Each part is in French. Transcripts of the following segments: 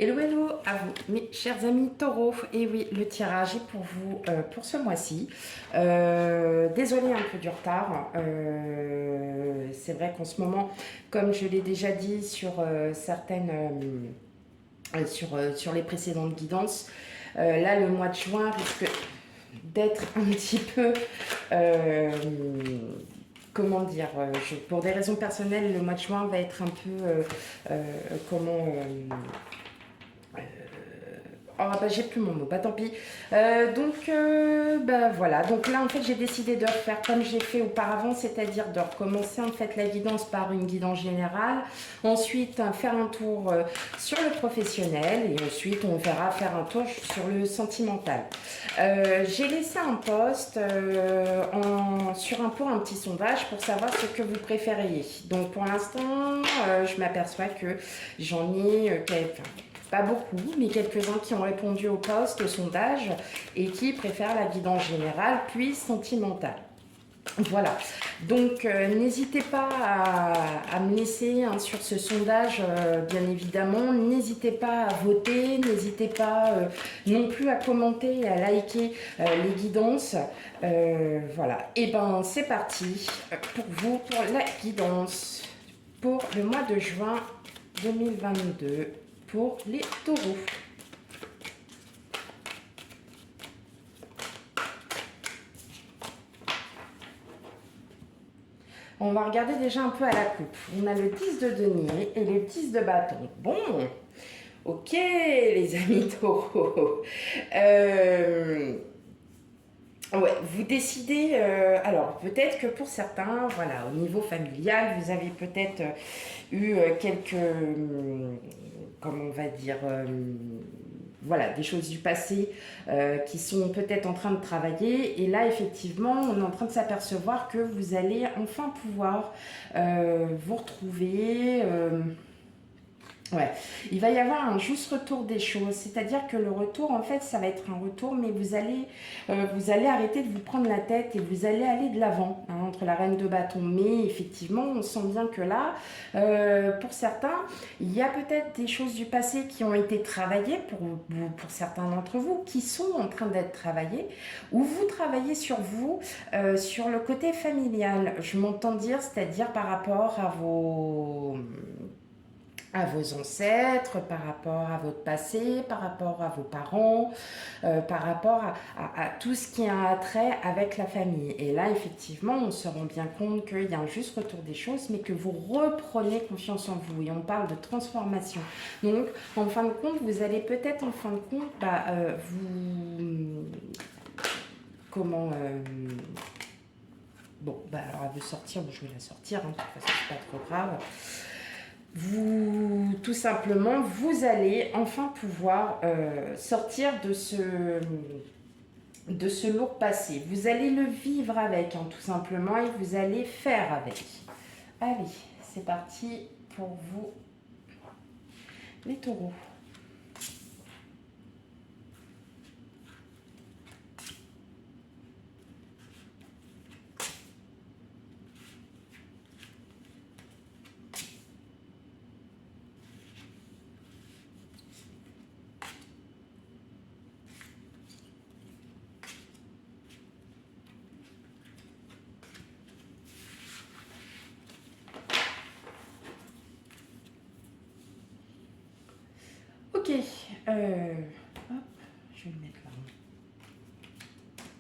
Hello, hello à vous, mes chers amis taureaux. Et oui, le tirage est pour vous pour ce mois-ci. Désolée un peu du retard. C'est vrai qu'en ce moment, comme je l'ai déjà dit sur sur les précédentes guidances, là, le mois de juin risque d'être un petit peu... comment dire, pour des raisons personnelles, le mois de juin va être un peu... comment... Oh bah j'ai plus mon mot, bah tant pis. Bah voilà, donc là en fait j'ai décidé de refaire comme j'ai fait auparavant, c'est-à-dire de recommencer en fait la guidance par une guidance générale, ensuite faire un tour sur le professionnel et ensuite on verra faire un tour sur le sentimental. J'ai laissé un post pour un petit sondage pour savoir ce que vous préfériez. Donc pour l'instant je m'aperçois que j'en ai quelques... Pas beaucoup, mais quelques-uns qui ont répondu au post, au sondage, et qui préfèrent la guidance générale, puis sentimentale. Voilà, donc n'hésitez pas à me laisser sur ce sondage, bien évidemment, n'hésitez pas à voter, n'hésitez pas non plus à commenter et à liker les guidances. Voilà, et ben c'est parti pour vous, pour la guidance, pour le mois de juin 2022. Pour les taureaux. On va regarder déjà un peu à la coupe. On a le 10 de denier et le 10 de bâton. Bon, ok les amis taureaux. Ouais, vous décidez, alors peut-être que pour certains, voilà, au niveau familial, vous avez peut-être eu quelques, comment on va dire, voilà, des choses du passé qui sont peut-être en train de travailler. Et là, effectivement, on est en train de s'apercevoir que vous allez enfin pouvoir vous retrouver... Ouais, il va y avoir un juste retour des choses, c'est-à-dire que le retour, en fait, ça va être un retour, mais vous allez arrêter de vous prendre la tête et vous allez aller de l'avant entre la reine de bâton. Mais effectivement, on sent bien que là, pour certains, il y a peut-être des choses du passé qui ont été travaillées pour certains d'entre vous, qui sont en train d'être travaillées, ou vous travaillez sur vous, sur le côté familial. Je m'entends dire, c'est-à-dire par rapport à vos ancêtres, par rapport à votre passé, par rapport à vos parents, par rapport à tout ce qui a un trait avec la famille. Et là, effectivement, on se rend bien compte qu'il y a un juste retour des choses, mais que vous reprenez confiance en vous. Et on parle de transformation. Donc, en fin de compte, vous allez peut-être, en fin de compte, vous... Comment... Bon, alors elle veut sortir, je vais la sortir, de toute façon, c'est pas trop grave. Vous, tout simplement, vous allez enfin pouvoir sortir de ce lourd passé. Vous allez le vivre avec, tout simplement, et vous allez faire avec. Allez, c'est parti pour vous, les taureaux. Ok, hop, je vais le mettre là.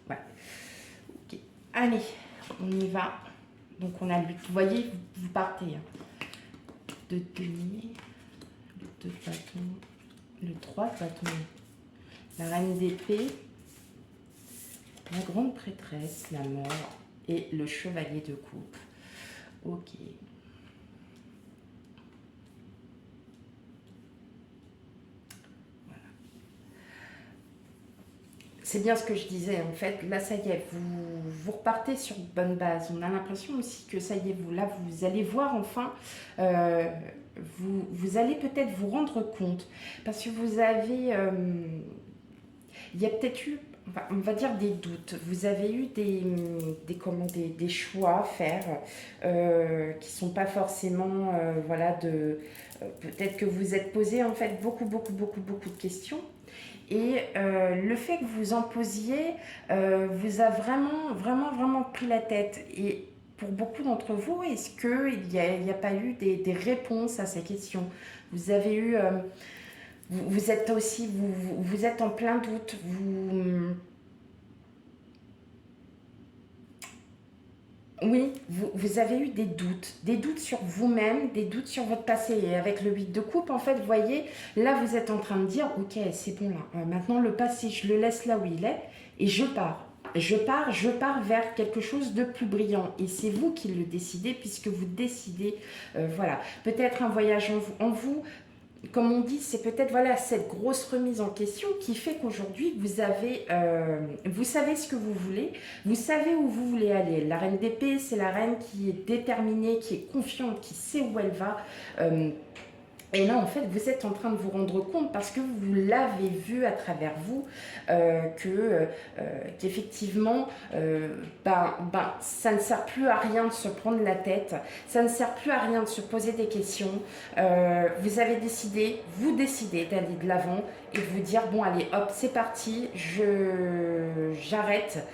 Ouais, ok, allez, on y va. Donc on a le, vous voyez, vous partez. De denier, le 2 de bâton, le 3 de bâton, la reine d'épée, la grande prêtresse, la mort et le chevalier de coupe. Ok. C'est bien ce que je disais, en fait, là ça y est, vous repartez sur une bonne base. On a l'impression aussi que ça y est, vous allez voir enfin, vous allez peut-être vous rendre compte, parce que vous avez, il y a peut-être eu on va dire des doutes. Vous avez eu des choix à faire qui ne sont pas forcément, voilà, peut-être que vous êtes posé en fait beaucoup de questions. Et le fait que vous en posiez vous a vraiment pris la tête. Et pour beaucoup d'entre vous, est-ce qu'il n'y a pas eu des réponses à ces questions? Vous avez eu, vous êtes aussi, vous êtes en plein doute. Oui, vous avez eu des doutes sur vous-même, des doutes sur votre passé. Et avec le 8 de coupe, en fait, vous voyez, là, vous êtes en train de dire, ok, c'est bon, là, maintenant le passé, je le laisse là où il est, et je pars. Je pars vers quelque chose de plus brillant. Et c'est vous qui le décidez, puisque vous décidez, voilà, peut-être un voyage en vous, comme on dit, c'est peut-être voilà cette grosse remise en question qui fait qu'aujourd'hui vous savez ce que vous voulez, vous savez où vous voulez aller. La reine d'épée, c'est la reine qui est déterminée, qui est confiante, qui sait où elle va. Et là, en fait, vous êtes en train de vous rendre compte parce que vous l'avez vu à travers vous qu'effectivement, ça ne sert plus à rien de se prendre la tête, ça ne sert plus à rien de se poser des questions. Vous avez décidé, vous décidez d'aller de l'avant et de vous dire bon allez hop c'est parti, j'arrête.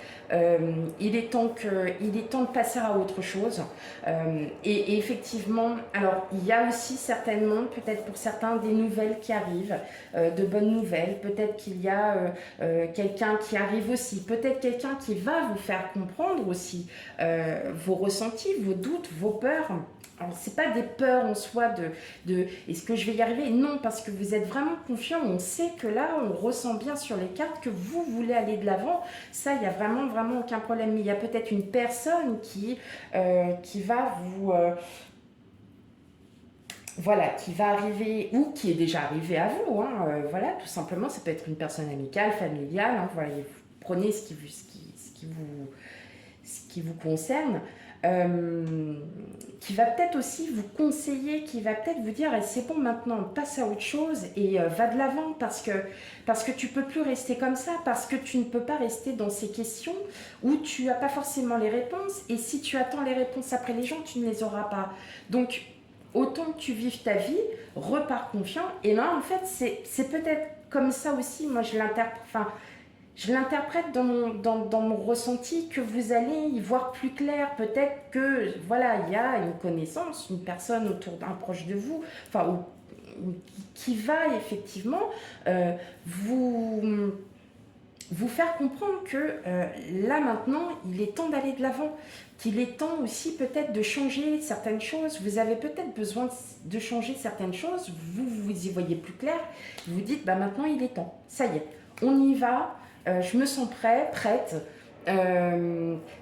Il est temps de passer à autre chose. Et effectivement, alors il y a aussi certainement, peut-être pour certains, des nouvelles qui arrivent, de bonnes nouvelles. Peut-être qu'il y a quelqu'un qui arrive aussi, peut-être quelqu'un qui va vous faire comprendre aussi vos ressentis, vos doutes, vos peurs. Alors, c'est pas des peurs en soi de est-ce que je vais y arriver? Non, parce que vous êtes vraiment confiant. On sait que là, on ressent bien sur les cartes que vous voulez aller de l'avant. Ça, il n'y a vraiment aucun problème. Mais il y a peut-être une personne qui va vous... voilà, qui va arriver ou qui est déjà arrivé à vous. Voilà, tout simplement, ça peut être une personne amicale, familiale. Voilà, vous prenez ce qui vous concerne. Qui va peut-être aussi vous conseiller, qui va peut-être vous dire c'est bon maintenant, passe à autre chose et va de l'avant parce que tu peux plus rester comme ça, parce que tu ne peux pas rester dans ces questions où tu n'as pas forcément les réponses et si tu attends les réponses après les gens, tu ne les auras pas. Donc autant que tu vives ta vie, repars confiant et là en fait c'est peut-être comme ça aussi, moi je l'interprète dans mon ressenti que vous allez y voir plus clair. Peut-être que, voilà, il y a une connaissance, une personne autour d'un proche de vous, qui va effectivement vous faire comprendre que là maintenant, il est temps d'aller de l'avant, qu'il est temps aussi peut-être de changer certaines choses. Vous avez peut-être besoin de changer certaines choses, vous y voyez plus clair, vous vous dites, maintenant il est temps, ça y est, on y va. Je me sens prête.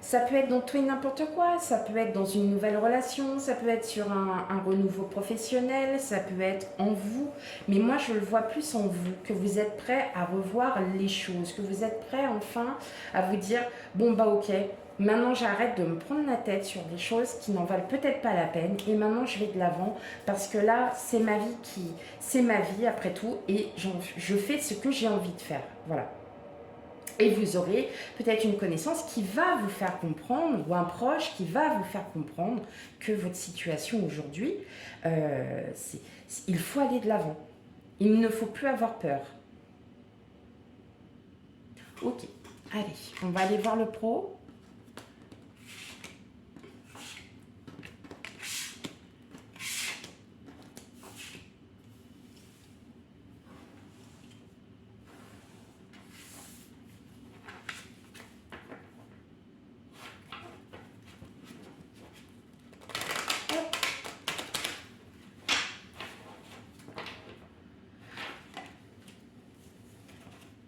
Ça peut être dans tout et n'importe quoi, ça peut être dans une nouvelle relation, ça peut être sur un renouveau professionnel, ça peut être en vous, mais moi je le vois plus en vous, que vous êtes prêt à revoir les choses, que vous êtes prêt enfin à vous dire bon ok, maintenant j'arrête de me prendre la tête sur des choses qui n'en valent peut-être pas la peine et maintenant je vais de l'avant parce que là c'est ma vie après tout et je fais ce que j'ai envie de faire, voilà. Et vous aurez peut-être une connaissance qui va vous faire comprendre, ou un proche qui va vous faire comprendre que votre situation aujourd'hui, il faut aller de l'avant. Il ne faut plus avoir peur. Ok, allez, on va aller voir le pro.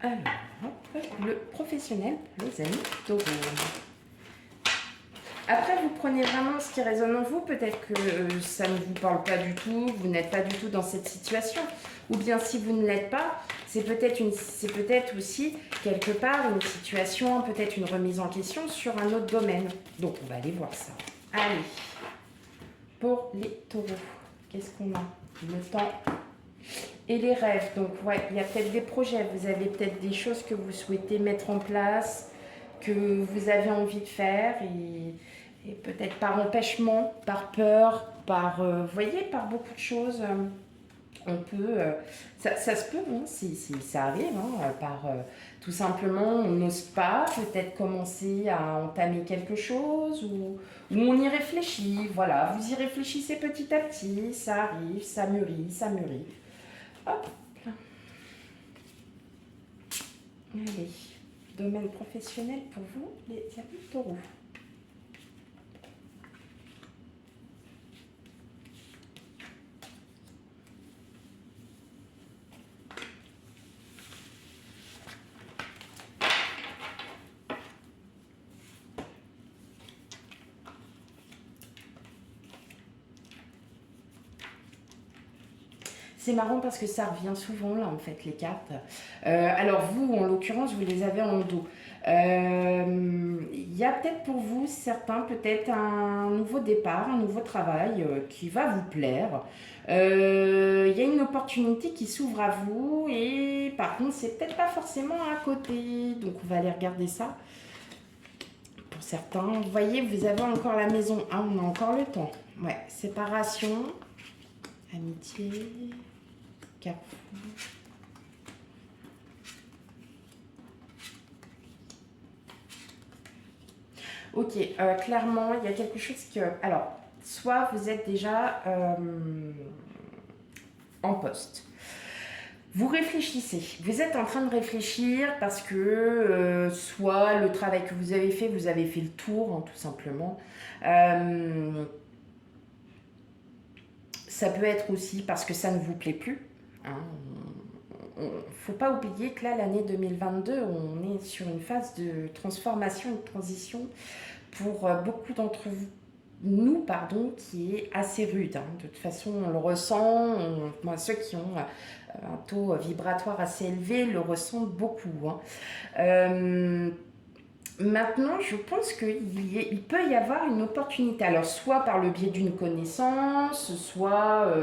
Alors, le professionnel pour les amis taureaux. Après, vous prenez vraiment ce qui résonne en vous. Peut-être que ça ne vous parle pas du tout, vous n'êtes pas du tout dans cette situation. Ou bien si vous ne l'êtes pas, c'est peut-être aussi quelque part une situation, peut-être une remise en question sur un autre domaine. Donc, on va aller voir ça. Allez, pour les taureaux, qu'est-ce qu'on a? Le temps Et les rêves, donc ouais, il y a peut-être des projets, vous avez peut-être des choses que vous souhaitez mettre en place, que vous avez envie de faire, et peut-être par empêchement, par peur, par, vous voyez, par beaucoup de choses, on peut, ça se peut, hein, si ça arrive, hein, par tout simplement, on n'ose pas peut-être commencer à entamer quelque chose, ou on y réfléchit, voilà, vous y réfléchissez petit à petit, ça arrive, ça mûrit, ça mûrit. Hop, allez, domaine professionnel pour vous, les amis taureaux. C'est marrant parce que ça revient souvent là en fait les cartes. Alors vous en l'occurrence vous les avez en dos. Il y a peut-être pour vous certains peut-être un nouveau départ, un nouveau travail qui va vous plaire. Il y a une opportunité qui s'ouvre à vous et par contre c'est peut-être pas forcément à côté. Donc on va aller regarder ça. Pour certains, vous voyez vous avez encore la maison 1, on a encore le temps. Ouais, séparation, amitié. Carrefour. Ok, clairement, il y a quelque chose que... Alors, soit vous êtes déjà en poste. Vous réfléchissez, vous êtes en train de réfléchir parce que soit le travail que vous avez fait le tour, hein, tout simplement. Ça peut être aussi parce que ça ne vous plaît plus. Hein. Il ne faut pas oublier que là, l'année 2022, on est sur une phase de transformation et de transition pour beaucoup d'entre nous, pardon, qui est assez rude. Hein. De toute façon, on le ressent. Moi, ceux qui ont un taux vibratoire assez élevé le ressentent beaucoup. Hein. Maintenant, je pense qu'il peut y avoir une opportunité. Alors, soit par le biais d'une connaissance, soit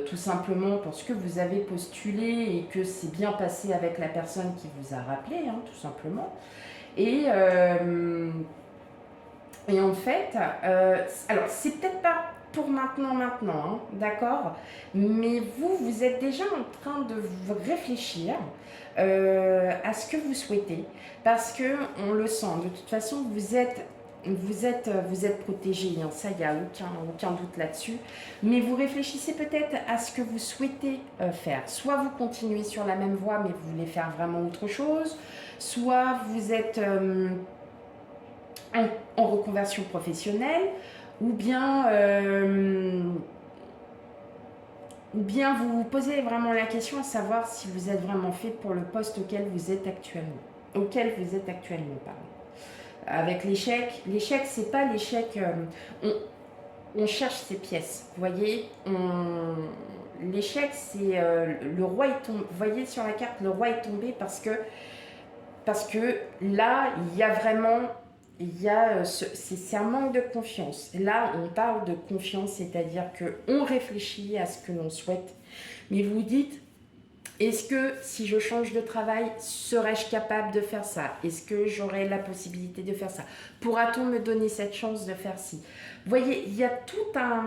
tout simplement parce que vous avez postulé et que c'est bien passé avec la personne qui vous a rappelé, hein, tout simplement. Et en fait, alors c'est peut-être pas pour maintenant, hein, d'accord. Mais vous êtes déjà en train de vous réfléchir à ce que vous souhaitez, parce que on le sent. De toute façon, vous êtes protégé, hein, ça, il n'y a aucun doute là-dessus. Mais vous réfléchissez peut-être à ce que vous souhaitez faire. Soit vous continuez sur la même voie, mais vous voulez faire vraiment autre chose. Soit vous êtes en reconversion professionnelle, ou bien vous vous posez vraiment la question à savoir si vous êtes vraiment fait pour le poste auquel vous êtes actuellement. Pardon. Avec l'échec, c'est pas l'échec. On cherche ses pièces. Vous voyez, l'échec, c'est le roi est tombé. Vous voyez sur la carte, le roi est tombé parce que là, il y a vraiment. C'est un manque de confiance. Là, on parle de confiance, c'est-à-dire qu'on réfléchit à ce que l'on souhaite. Mais vous vous dites, est-ce que si je change de travail, serais-je capable de faire ça? Est-ce que j'aurais la possibilité de faire ça? Pourra-t-on me donner cette chance de faire ci? Vous voyez, il y a tout un...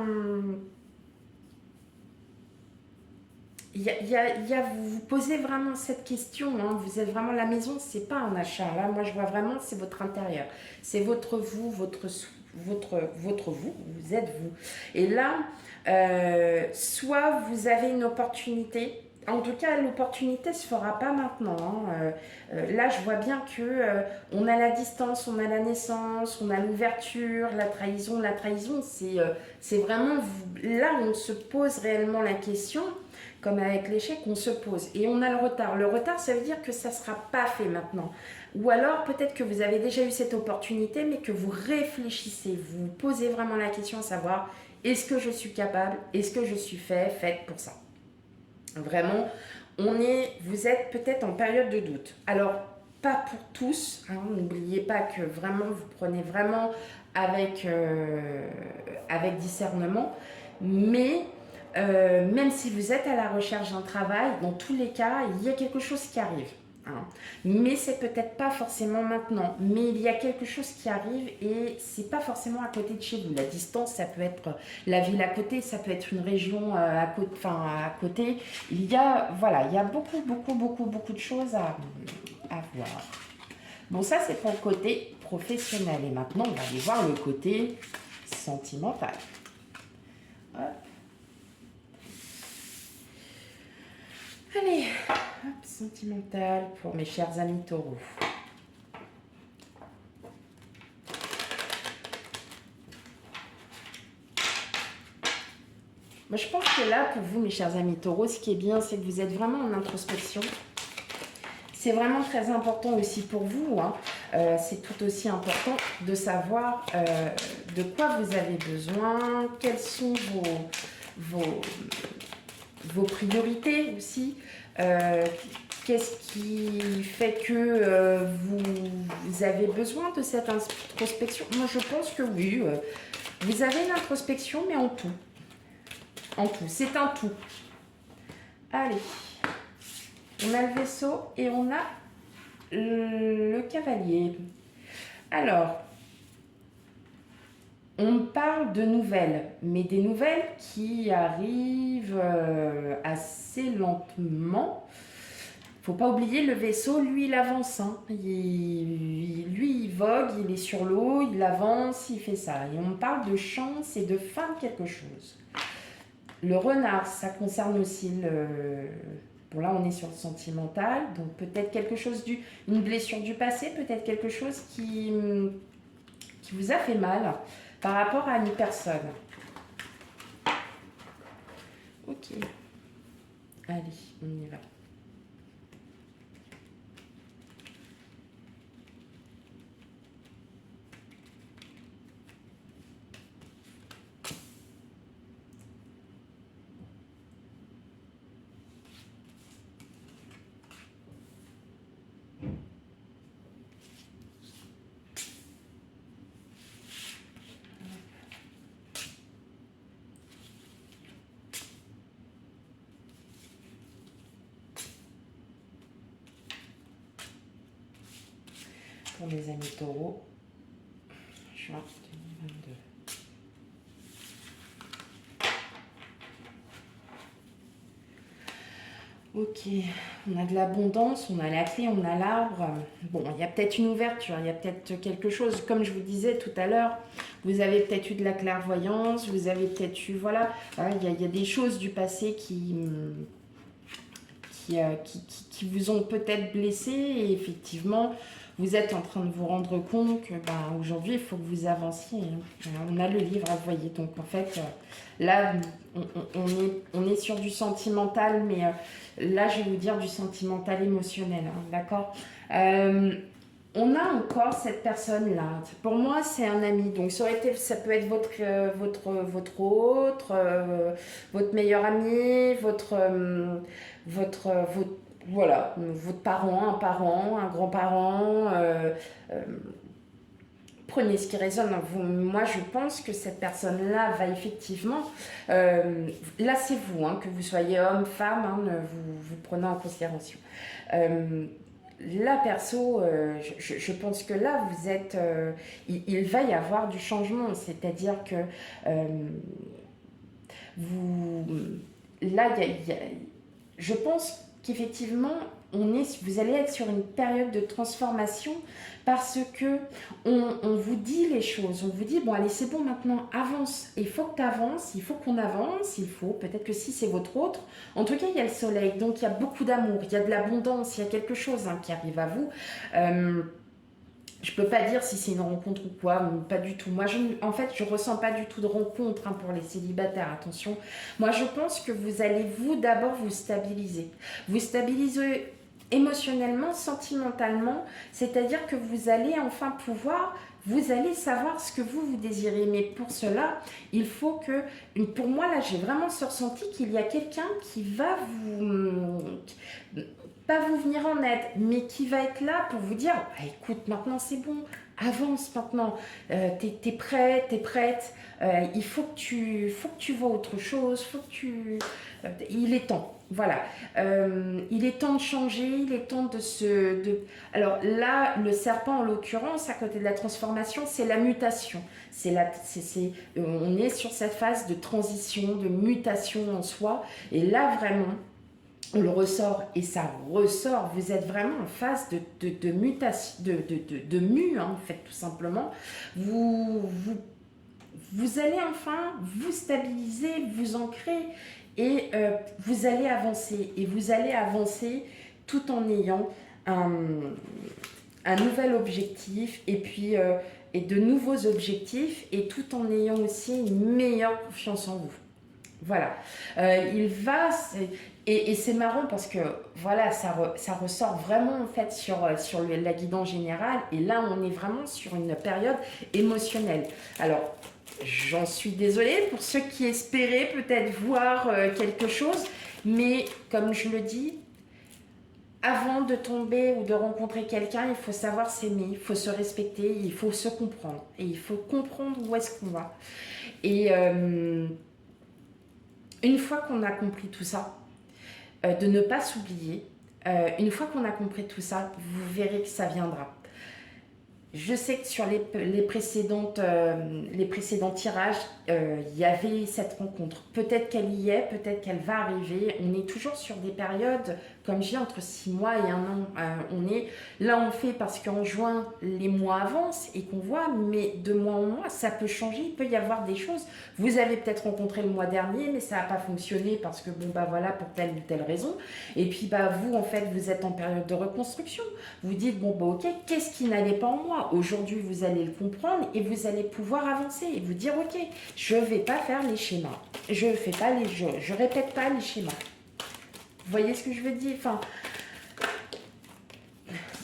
vous vous posez vraiment cette question, hein. Vous êtes vraiment la maison, c'est pas un achat. Là, moi, je vois vraiment, c'est votre intérieur, c'est votre vous, votre vous. Vous êtes vous. Et là, soit vous avez une opportunité. En tout cas, l'opportunité se fera pas maintenant. Hein. Là, je vois bien que on a la distance, on a la naissance, on a l'ouverture, la trahison. La trahison, c'est vraiment là où on se pose réellement la question. Comme avec l'échec, on se pose. Et on a le retard. Le retard, ça veut dire que ça ne sera pas fait maintenant. Ou alors, peut-être que vous avez déjà eu cette opportunité, mais que vous réfléchissez, vous posez vraiment la question à savoir, est-ce que je suis capable? Est-ce que je suis faite pour ça? Vraiment, vous êtes peut-être en période de doute. Alors, pas pour tous. Hein, n'oubliez pas que vraiment, vous prenez vraiment avec discernement. Mais... même si vous êtes à la recherche d'un travail, dans tous les cas, il y a quelque chose qui arrive. Hein. Mais c'est peut-être pas forcément maintenant, mais il y a quelque chose qui arrive et c'est pas forcément à côté de chez vous. La distance, ça peut être la ville à côté, ça peut être une région à côté. Il y a, voilà, il y a beaucoup de choses à voir. Bon, ça c'est pour le côté professionnel et maintenant on va aller voir le côté sentimental. Hop. Allez, hop, sentimental pour mes chers amis taureaux. Moi, je pense que là, pour vous, mes chers amis taureaux, ce qui est bien, c'est que vous êtes vraiment en introspection. C'est vraiment très important aussi pour vous. Hein. C'est tout aussi important de savoir de quoi vous avez besoin, quelles sont vos priorités aussi. Qu'est-ce qui fait que vous avez besoin de cette introspection? Moi, je pense que oui, vous avez l'introspection, mais en tout. En tout, c'est un tout. Allez, on a le vaisseau et on a le cavalier. Alors, on parle de nouvelles, mais des nouvelles qui arrivent assez lentement. Faut pas oublier, le vaisseau, lui, il avance. Hein. Lui, il vogue, il est sur l'eau, il avance, il fait ça. Et on parle de chance et de fin de quelque chose. Le renard, ça concerne aussi le... Bon, là, on est sur le sentimental, donc peut-être quelque chose une blessure du passé, peut-être quelque chose qui vous a fait mal par rapport à une personne. Ok. Allez, on y va. Pour les amis taureaux, juin 2022. Ok, on a de l'abondance, on a la clé, on a l'arbre. Bon, il y a peut-être une ouverture, il y a peut-être quelque chose. Comme je vous disais tout à l'heure, vous avez peut-être eu de la clairvoyance, vous avez peut-être eu, voilà, il y a des choses du passé qui vous ont peut-être blessé et effectivement, vous êtes en train de vous rendre compte que aujourd'hui, il faut que vous avanciez. Hein. On a le livre à voyer. Donc, en fait, là, on est sur du sentimental, mais là, je vais vous dire du sentimental émotionnel. Hein, d'accord on a encore cette personne-là. Pour moi, c'est un ami. Donc, ça peut être votre autre, votre meilleur ami, voilà, votre parent, un grand-parent. Prenez ce qui résonne en vous. Moi, je pense que cette personne-là va effectivement... là, c'est vous, hein, que vous soyez homme, femme, hein, vous prenez en considération. Là, perso, je pense que là, vous êtes... il va y avoir du changement. C'est-à-dire que là, je pense qu'effectivement, vous allez être sur une période de transformation parce que on vous dit les choses, on vous dit, bon allez c'est bon maintenant, avance, il faut que tu avances, il faut qu'on avance, peut-être que si c'est votre autre, en tout cas il y a le soleil, donc il y a beaucoup d'amour, il y a de l'abondance, il y a quelque chose qui arrive à vous. Je peux pas dire si c'est une rencontre ou quoi, pas du tout. Moi, en fait, je ressens pas du tout de rencontre pour les célibataires, attention. Moi, je pense que vous allez, d'abord vous stabiliser. Vous stabiliser émotionnellement, sentimentalement, c'est-à-dire que vous allez enfin vous allez savoir ce que vous désirez. Mais pour cela, il faut que, pour moi, là, j'ai vraiment ce ressenti qu'il y a quelqu'un qui va pas vous venir en aide, mais qui va être là pour vous dire, écoute, maintenant c'est bon, avance maintenant. T'es prêt, t'es prête. Il faut que tu vois autre chose. Il est temps. Voilà. Il est temps de changer. Il est temps de se. Alors là, le serpent, en l'occurrence, à côté de la transformation, c'est la mutation. On est sur cette phase de transition, de mutation en soi. Et là, vraiment, on le ressort et ça ressort. Vous êtes vraiment en phase de mutation, de mue, hein, en fait, tout simplement. Vous allez enfin vous stabiliser, vous ancrer et vous allez avancer. Et vous allez avancer tout en ayant un nouvel objectif et puis et de nouveaux objectifs et tout en ayant aussi une meilleure confiance en vous. Voilà. Il va. Et c'est marrant parce que voilà, ça ressort vraiment en fait sur la guidance générale. Et là, on est vraiment sur une période émotionnelle. Alors, j'en suis désolée pour ceux qui espéraient peut-être voir quelque chose. Mais comme je le dis, avant de tomber ou de rencontrer quelqu'un, il faut savoir s'aimer, il faut se respecter, il faut se comprendre. Et il faut comprendre où est-ce qu'on va. Et une fois qu'on a compris tout ça, de ne pas s'oublier, une fois qu'on a compris tout ça, vous verrez que ça viendra. Je sais que sur les précédents tirages, il y avait cette rencontre. Peut-être qu'elle y est, peut-être qu'elle va arriver. On est toujours sur des périodes, comme j'ai entre 6 mois et 1 an. On fait parce qu'en juin, les mois avancent et qu'on voit, mais de mois en mois, ça peut changer. Il peut y avoir des choses. Vous avez peut-être rencontré le mois dernier, mais ça n'a pas fonctionné parce que, voilà, pour telle ou telle raison. Et puis, vous, en fait, vous êtes en période de reconstruction. Vous dites, ok, qu'est-ce qui n'allait pas en moi? Aujourd'hui, vous allez le comprendre et vous allez pouvoir avancer et vous dire, ok, je ne vais pas faire les schémas. Je répète pas les schémas. Vous voyez ce que je veux dire?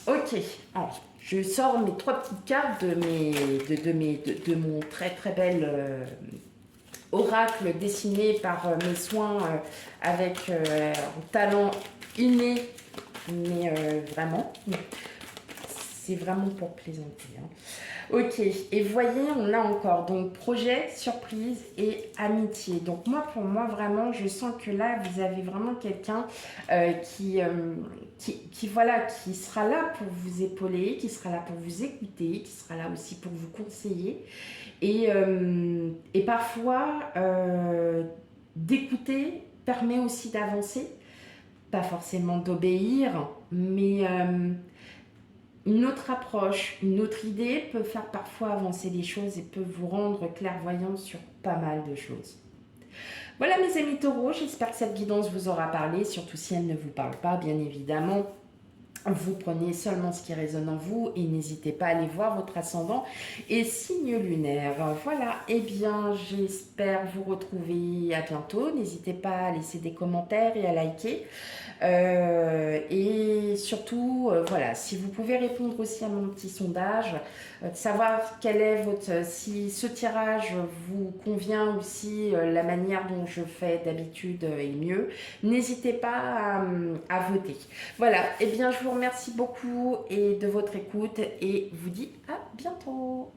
Ok. Alors, je sors mes 3 petites cartes de mon très très bel oracle dessiné par mes soins avec un talent inné, mais vraiment. C'est vraiment pour plaisanter. Hein. Ok, et voyez, on a encore donc projet, surprise et amitié. Donc pour moi, vraiment, je sens que là, vous avez vraiment quelqu'un qui sera là pour vous épauler, qui sera là pour vous écouter, qui sera là aussi pour vous conseiller. Et parfois, d'écouter permet aussi d'avancer, pas forcément d'obéir, mais une autre approche, une autre idée peut faire parfois avancer les choses et peut vous rendre clairvoyant sur pas mal de choses. Voilà mes amis taureaux, j'espère que cette guidance vous aura parlé, surtout si elle ne vous parle pas, bien évidemment. Vous prenez seulement ce qui résonne en vous et n'hésitez pas à aller voir votre ascendant et signe lunaire. Voilà, bien j'espère vous retrouver à bientôt. N'hésitez pas à laisser des commentaires et à liker. Et surtout, voilà, si vous pouvez répondre aussi à mon petit sondage, savoir si ce tirage vous convient ou si la manière dont je fais d'habitude est mieux, n'hésitez pas à voter. Voilà, bien je vous remercie beaucoup et de votre écoute et vous dis à bientôt.